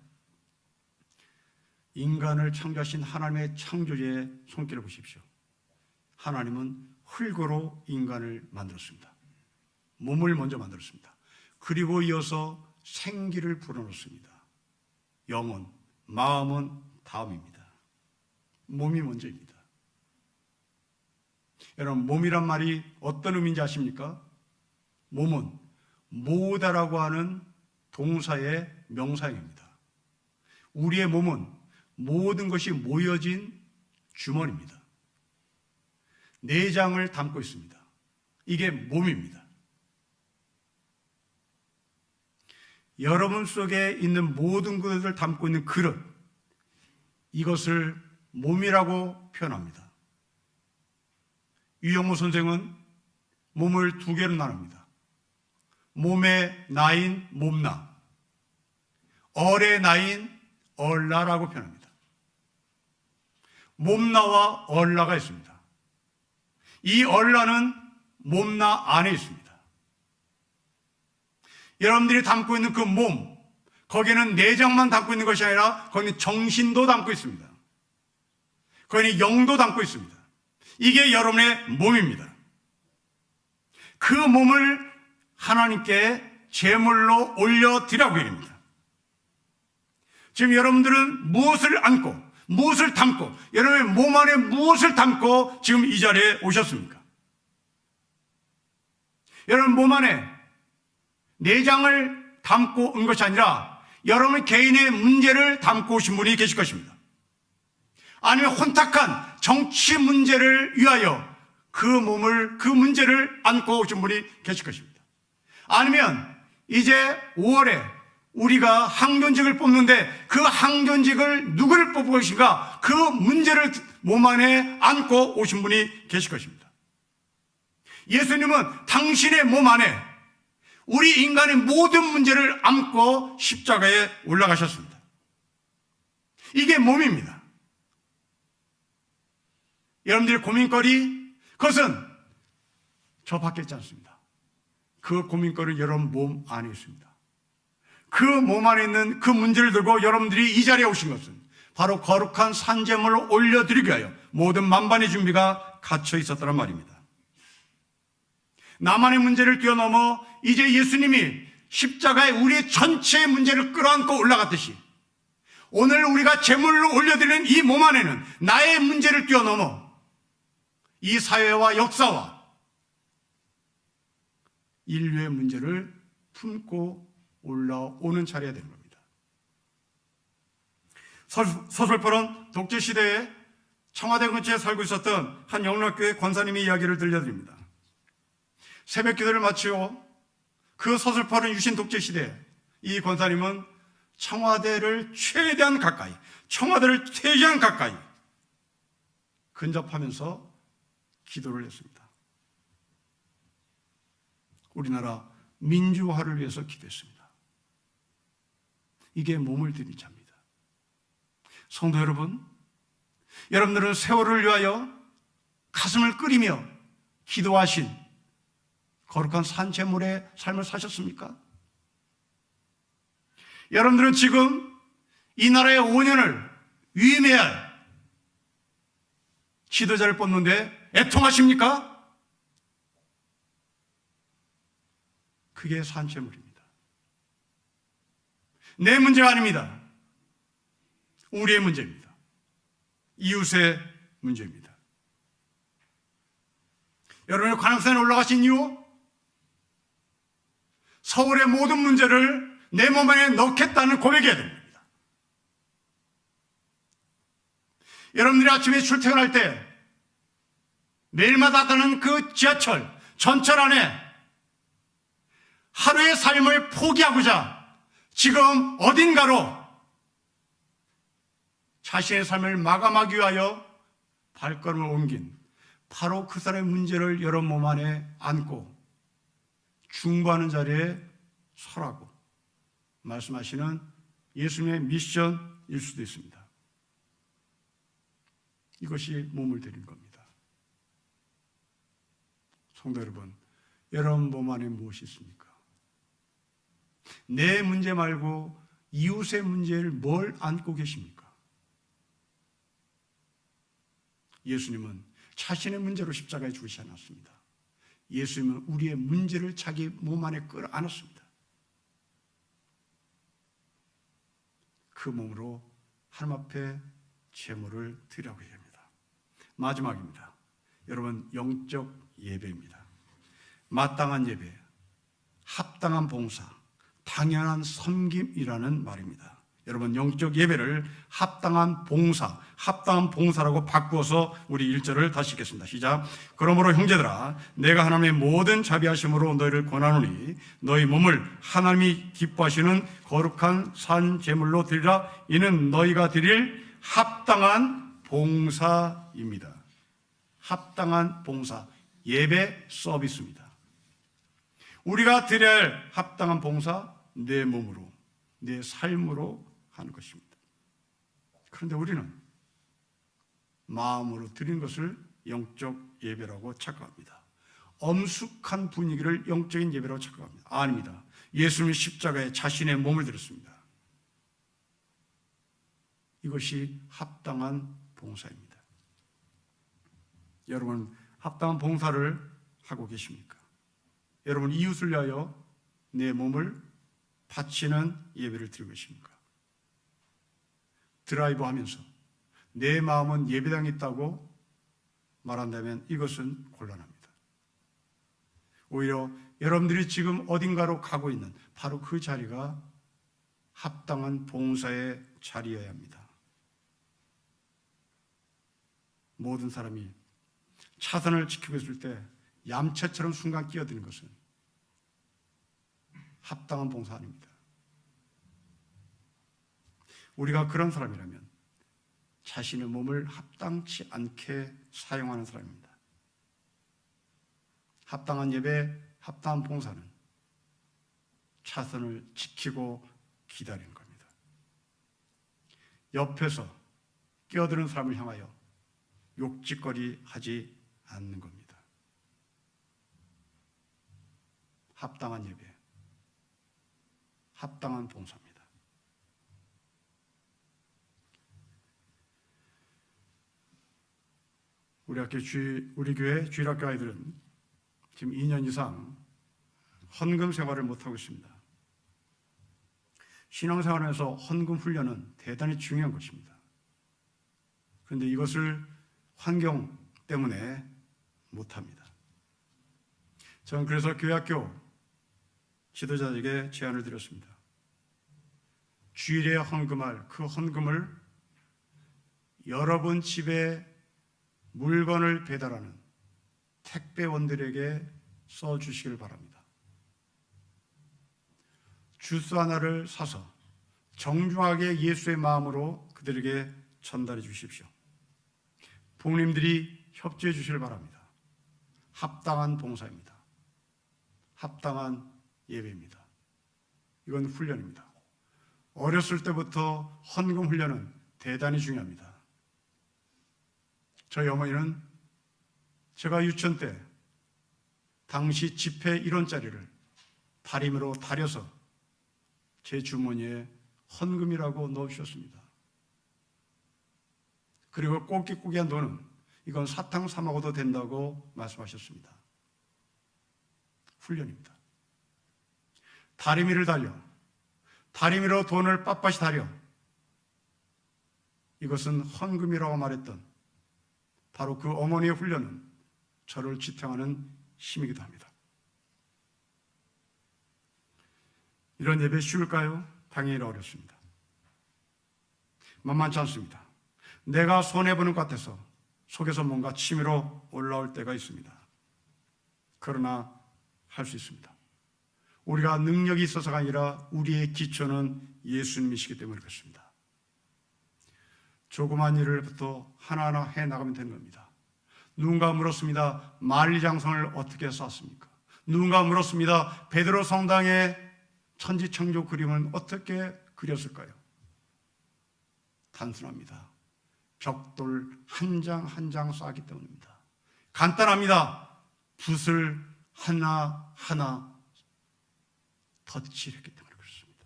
인간을 창조하신 하나님의 창조주의 손길을 보십시오. 하나님은 흙으로 인간을 만들었습니다. 몸을 먼저 만들었습니다. 그리고 이어서 생기를 불어넣습니다. 영혼, 마음은 다음입니다. 몸이 먼저입니다. 여러분, 몸이란 말이 어떤 의미인지 아십니까? 몸은 모으다라고 하는 동사의 명사형입니다. 우리의 몸은 모든 것이 모여진 주머니입니다. 내장을 담고 있습니다. 이게 몸입니다. 여러분 속에 있는 모든 것을 담고 있는 그릇, 이것을 몸이라고 표현합니다. 유영모 선생은 몸을 두 개로 나눕니다. 몸의 나인 몸나, 얼의 나인 얼라라고 표현합니다. 몸나와 얼라가 있습니다. 이 얼라는 몸나 안에 있습니다. 여러분들이 담고 있는 그 몸, 거기에는 내장만 담고 있는 것이 아니라 거기는 정신도 담고 있습니다. 거기는 영도 담고 있습니다. 이게 여러분의 몸입니다. 그 몸을 하나님께 제물로 올려드리라고 합니다. 지금 여러분들은 무엇을 안고, 무엇을 담고, 여러분의 몸 안에 무엇을 담고 지금 이 자리에 오셨습니까? 여러분 몸 안에 내장을 담고 온 것이 아니라 여러분 개인의 문제를 담고 오신 분이 계실 것입니다. 아니면 혼탁한 정치 문제를 위하여 그 문제를 안고 오신 분이 계실 것입니다. 아니면 이제 5월에 우리가 항전직을 뽑는데 그 항전직을 누구를 뽑을 것인가, 그 문제를 몸 안에 안고 오신 분이 계실 것입니다. 예수님은 당신의 몸 안에 우리 인간의 모든 문제를 안고 십자가에 올라가셨습니다. 이게 몸입니다. 여러분들의 고민거리, 그것은 저 밖에 있지 않습니다. 그 고민거리는 여러분 몸 안에 있습니다. 그 몸 안에 있는 그 문제를 들고 여러분들이 이 자리에 오신 것은 바로 거룩한 산제물을 올려드리기 위하여 모든 만반의 준비가 갖춰 있었다는 말입니다. 나만의 문제를 뛰어넘어 이제 예수님이 십자가에 우리의 전체의 문제를 끌어안고 올라갔듯이 오늘 우리가 제물로 올려드리는 이 몸 안에는 나의 문제를 뛰어넘어 이 사회와 역사와 인류의 문제를 품고 올라오는 차례가 되는 겁니다. 서술포는 독재시대에 청와대 근처에 살고 있었던 한 영락교회 권사님의 이야기를 들려드립니다. 새벽 기도를 마치고 그 서슬퍼른 유신 독재시대에 이 권사님은 청와대를 최대한 가까이 근접하면서 기도를 했습니다. 우리나라 민주화를 위해서 기도했습니다. 이게 몸을 들인 자입니다. 성도 여러분, 여러분들은 세월을 위하여 가슴을 끓이며 기도하신 거룩한 산제물의 삶을 사셨습니까? 여러분들은 지금 이 나라의 5년을 위임해야 할 지도자를 뽑는데 애통하십니까? 그게 산제물입니다. 내 문제가 아닙니다. 우리의 문제입니다. 이웃의 문제입니다. 여러분이 관악산에 올라가신 이유, 서울의 모든 문제를 내 몸 안에 넣겠다는 고백이어야 됩니다. 여러분들이 아침에 출퇴근할 때 매일마다 타는 그 지하철, 전철 안에 하루의 삶을 포기하고자 지금 어딘가로 자신의 삶을 마감하기 위하여 발걸음을 옮긴 바로 그 사람의 문제를 여러분 몸 안에 안고 중보하는 자리에 서라고 말씀하시는 예수님의 미션일 수도 있습니다. 이것이 몸을 드린 겁니다. 성도 여러분, 여러분 몸 안에 무엇이 있습니까? 내 문제 말고 이웃의 문제를 뭘 안고 계십니까? 예수님은 자신의 문제로 십자가에 죽으시지 않았습니다. 예수님은 우리의 문제를 자기 몸 안에 끌어안았습니다. 그 몸으로 하나님 앞에 제물을 드리라고 합니다. 마지막입니다. 여러분, 영적 예배입니다. 마땅한 예배, 합당한 봉사, 당연한 섬김이라는 말입니다. 여러분, 영적 예배를 합당한 봉사라고 바꾸어서 우리 1절을 다시 읽겠습니다. 시작. 그러므로 형제들아, 내가 하나님의 모든 자비하심으로 너희를 권하노니 너희 몸을 하나님이 기뻐하시는 거룩한 산 제물로 드리라. 이는 너희가 드릴 합당한 봉사입니다. 합당한 봉사, 예배 서비스입니다. 우리가 드려야 할 합당한 봉사, 내 몸으로, 내 삶으로 하는 것입니다. 그런데 우리는 마음으로 드리는 것을 영적 예배라고 착각합니다. 엄숙한 분위기를 영적인 예배라고 착각합니다. 아닙니다. 예수님이 십자가에 자신의 몸을 드렸습니다. 이것이 합당한 봉사입니다. 여러분, 합당한 봉사를 하고 계십니까? 여러분, 이웃을 위하여 내 몸을 바치는 예배를 드리고 계십니까? 드라이브 하면서 내 마음은 예배당에 있다고 말한다면 이것은 곤란합니다. 오히려 여러분들이 지금 어딘가로 가고 있는 바로 그 자리가 합당한 봉사의 자리여야 합니다. 모든 사람이 차선을 지키고 있을 때 얌체처럼 순간 끼어드는 것은 합당한 봉사 아닙니다. 우리가 그런 사람이라면 자신의 몸을 합당치 않게 사용하는 사람입니다. 합당한 예배, 합당한 봉사는 차선을 지키고 기다리는 겁니다. 옆에서 끼어드는 사람을 향하여 욕짓거리 하지 않는 겁니다. 합당한 예배, 합당한 봉사입니다. 우리 교회 주일학교 아이들은 지금 2년 이상 헌금 생활을 못하고 있습니다. 신앙생활에서 헌금 훈련은 대단히 중요한 것입니다. 그런데 이것을 환경 때문에 못합니다. 저는 그래서 교회학교 지도자에게 제안을 드렸습니다. 주일에 헌금할 그 헌금을 여러분 집에 물건을 배달하는 택배원들에게 써주시길 바랍니다. 주스 하나를 사서 정중하게 예수의 마음으로 그들에게 전달해 주십시오. 부모님들이 협조해 주시길 바랍니다. 합당한 봉사입니다. 합당한 예배입니다. 이건 훈련입니다. 어렸을 때부터 헌금 훈련은 대단히 중요합니다. 저희 어머니는 제가 유치원 때 당시 지폐 1원짜리를 다리미로 다려서 제 주머니에 헌금이라고 넣어주셨습니다. 그리고 꼬깃꼬깃한 돈은 이건 사탕 사 먹어도 된다고 말씀하셨습니다. 훈련입니다. 다리미를 달려, 다리미로 돈을 빳빳이 다려, 이것은 헌금이라고 말했던 바로 그 어머니의 훈련은 저를 지탱하는 힘이기도 합니다. 이런 예배 쉬울까요? 당연히 어렵습니다. 만만치 않습니다. 내가 손해보는 것 같아서 속에서 뭔가 치밀어 올라올 때가 있습니다. 그러나 할 수 있습니다. 우리가 능력이 있어서가 아니라 우리의 기초는 예수님이시기 때문에 그렇습니다. 조그만 일을부터 하나하나 해나가면 되는 겁니다. 누군가 물었습니다. 만리장성을 어떻게 쌓았습니까? 누군가 물었습니다. 베드로 성당의 천지창조 그림은 어떻게 그렸을까요? 단순합니다. 벽돌 한 장 한 장 쌓기 때문입니다. 간단합니다. 붓을 하나하나 덧칠했기 때문에 그렇습니다.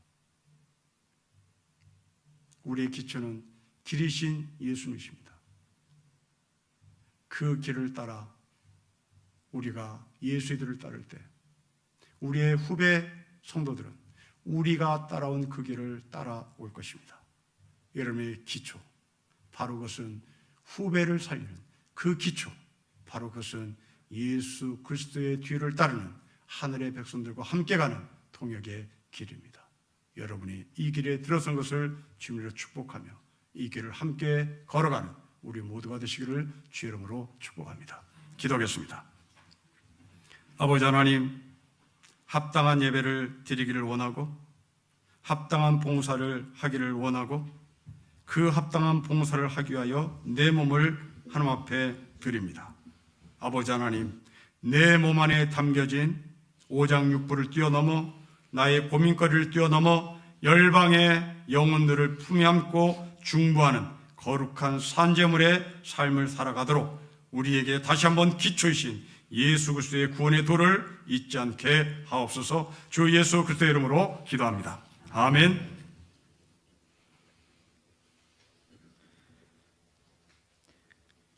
우리의 기초는 길이신 예수님이십니다. 그 길을 따라 우리가 예수의 길을 따를 때 우리의 후배 성도들은 우리가 따라온 그 길을 따라올 것입니다. 여러분의 기초, 바로 그것은 후배를 살리는 그 기초, 바로 그것은 예수 그리스도의 뒤를 따르는 하늘의 백성들과 함께 가는 통역의 길입니다. 여러분이 이 길에 들어선 것을 주님으로 축복하며 이 길을 함께 걸어가는 우리 모두가 되시기를 주의 이름으로 축복합니다. 기도하겠습니다. 아버지 하나님, 합당한 예배를 드리기를 원하고 합당한 봉사를 하기를 원하고 그 합당한 봉사를 하기 위하여 내 몸을 하나님 앞에 드립니다. 아버지 하나님, 내 몸 안에 담겨진 오장육부를 뛰어넘어 나의 고민거리를 뛰어넘어 열방의 영혼들을 품에 안고 중보하는 거룩한 산제물의 삶을 살아가도록 우리에게 다시 한번 기초이신 예수 그리스도의 구원의 도를 잊지 않게 하옵소서. 주 예수 그리스도의 이름으로 기도합니다. 아멘.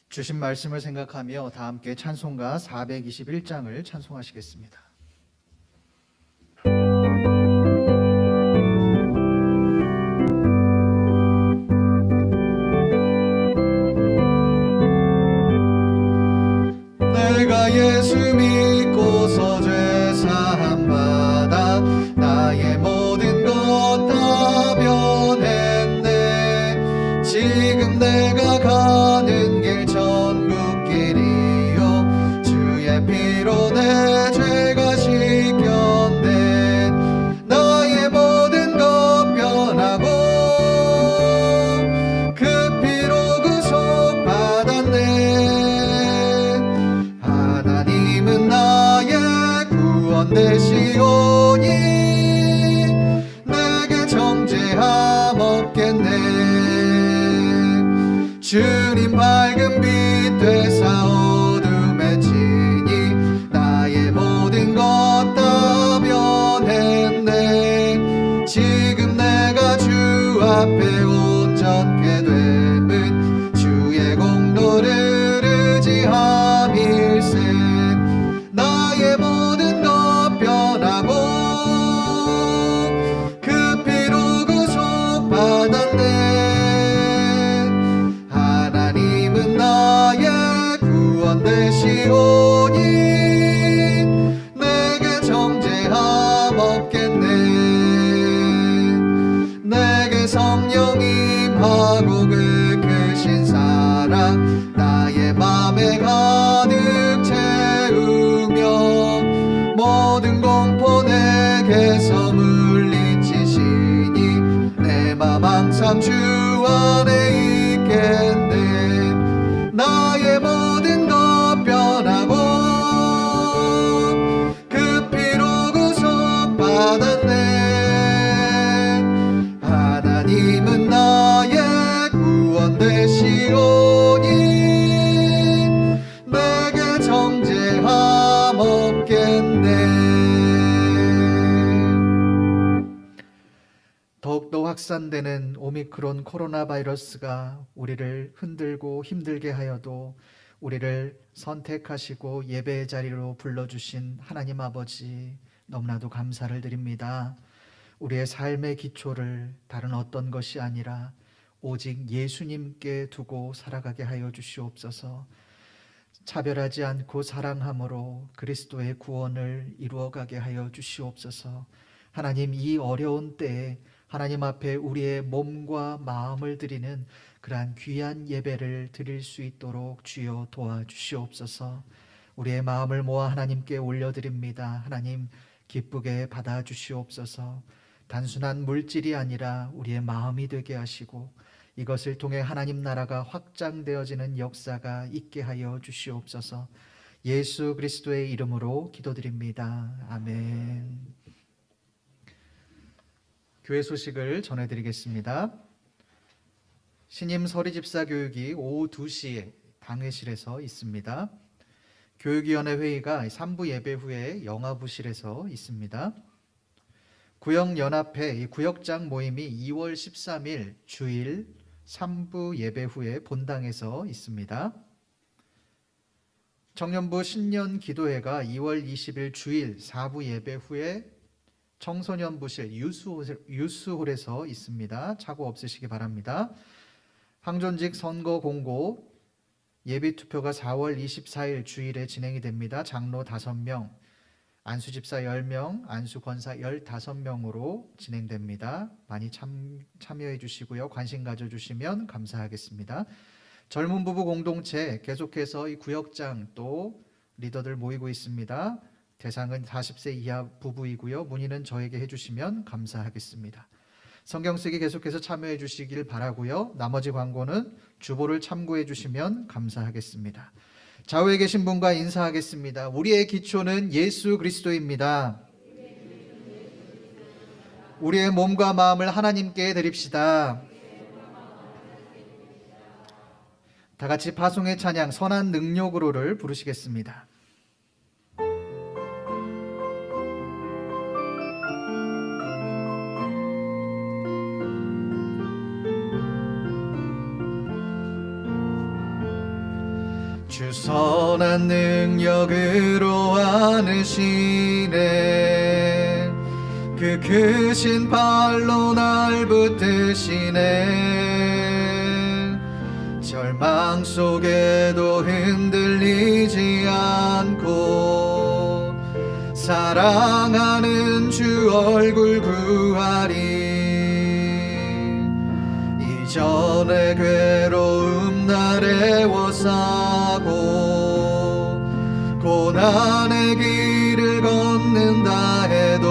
주신 말씀을 생각하며 다 함께 찬송가 421장을 찬송하시겠습니다. 내가 예수 믿고서 죄 사함 받아 나의 모든 것 다 변했네. 지금 내가 가는 길 천국길이요 주의 피로 내 죄가 씻겼네. 나의 모든 것 변하고 그 피로 구속 받았네. 하나님은 나의 구원 되시오니 내게 정죄함 없겠네. 주님 밝은 빛 되사 어둠에 치니 나의 모든 것 다 변했네. 지금 내가 주 앞에 온전케 됨은 주의 공로를 의지함일세. 나의 모든 것 변하고 그 피로 구속 받았네. 하나님은 나의 구원 되시오니 내게 정죄함 없겠네. 내게 성령 임하고 그 크신 사랑 나의 맘에 가득 채우며 모든 공포 내게서 물리치시니 내 맘 항상 주 안에 있겠네. 나의 모든 것 변하고 그 피로 구속 받았네. 하나님은 나의 구원 되시오니 내게 정죄함 없겠네. 더욱더 확산되는 오미크론 코로나 바이러스가 우리를 흔들고 힘들게 하여도 우리를 선택하시고 예배의 자리로 불러주신 하나님 아버지 너무나도 감사를 드립니다. 우리의 삶의 기초를 다른 어떤 것이 아니라 오직 예수님께 두고 살아가게 하여 주시옵소서. 차별하지 않고 사랑함으로 그리스도의 구원을 이루어가게 하여 주시옵소서. 하나님, 이 어려운 때에 하나님 앞에 우리의 몸과 마음을 드리는 그러한 귀한 예배를 드릴 수 있도록 주여 도와주시옵소서. 우리의 마음을 모아 하나님께 올려드립니다. 하나님, 기쁘게 받아주시옵소서. 단순한 물질이 아니라 우리의 마음이 되게 하시고 이것을 통해 하나님 나라가 확장되어지는 역사가 있게 하여 주시옵소서. 예수 그리스도의 이름으로 기도드립니다. 아멘. 교회 소식을 전해드리겠습니다. 신임 서리집사 교육이 오후 2시에 당회실에서 있습니다. 교육위원회 회의가 3부 예배 후에 영화부실에서 있습니다. 구역연합회 구역장 모임이 2월 13일 주일 3부 예배 후에 본당에서 있습니다. 청년부 신년 기도회가 2월 20일 주일 4부 예배 후에 청소년부실 유스홀에서 있습니다. 착오 없으시기 바랍니다. 항존직 선거 공고 예비투표가 4월 24일 주일에 진행이 됩니다. 장로 5명, 안수집사 10명, 안수권사 15명으로 진행됩니다. 많이 참여해 주시고요. 관심 가져주시면 감사하겠습니다. 젊은 부부 공동체 계속해서 이 구역장 또 리더들 모이고 있습니다. 대상은 40세 이하 부부이고요. 문의는 저에게 해주시면 감사하겠습니다. 성경 쓰기 계속해서 참여해 주시길 바라고요. 나머지 광고는 주보를 참고해 주시면 감사하겠습니다. 좌우에 계신 분과 인사하겠습니다. 우리의 기초는 예수 그리스도입니다. 우리의 몸과 마음을 하나님께 드립시다. 다 같이 파송의 찬양 선한 능력으로를 부르시겠습니다. 주 선한 능력으로 안으시네 그 크신 발로 날 붙드시네 절망 속에도 흔들리지 않고 사랑하는 주 얼굴 구하리 이전의 괴로움 날 애워싸고 고난의 길을 걷는다 해도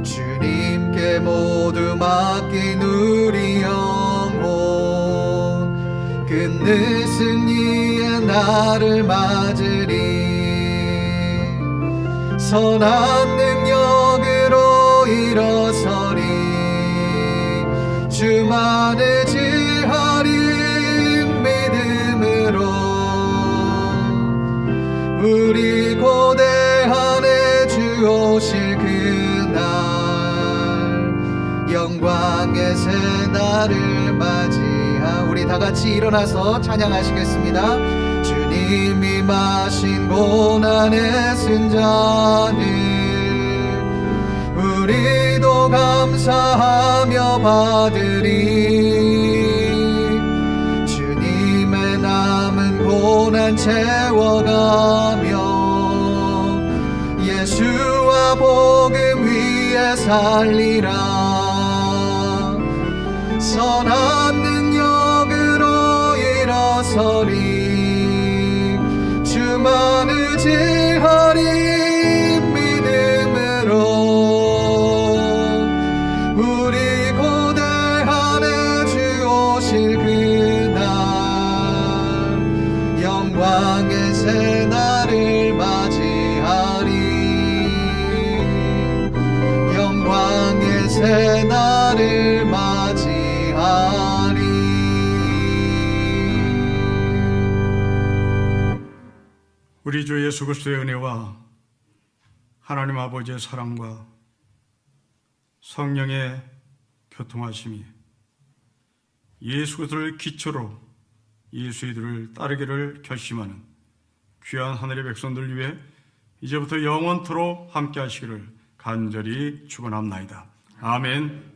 주님께 모두 맡긴 우리 영혼 끝내 승리의 날을 맞으리 선한 능력으로 일어서리 주만을 지하리 믿음으로 우리 고대 안에 주 오실 그날 영광의 새 날을 맞이하 우리 다같이 일어나서 찬양하시겠습니다. 주님이 마신 고난의 승잔을 우리도 감사하며 받으리 주님의 남은 고난 채워가며 예수와 복음 위에 살리라 선한 능력으로 일어서리 주만을 지하리 영광의 새 날을 맞이하리 영광의 새 날을 맞이하리 우리 주 예수 그리스도의 은혜와 하나님 아버지의 사랑과 성령의 교통하심이 예수 그리스도를 기초로 예수이들을 따르기를 결심하는 귀한 하늘의 백성들 위해 이제부터 영원토록 함께 하시기를 간절히 축원합나이다. 아멘.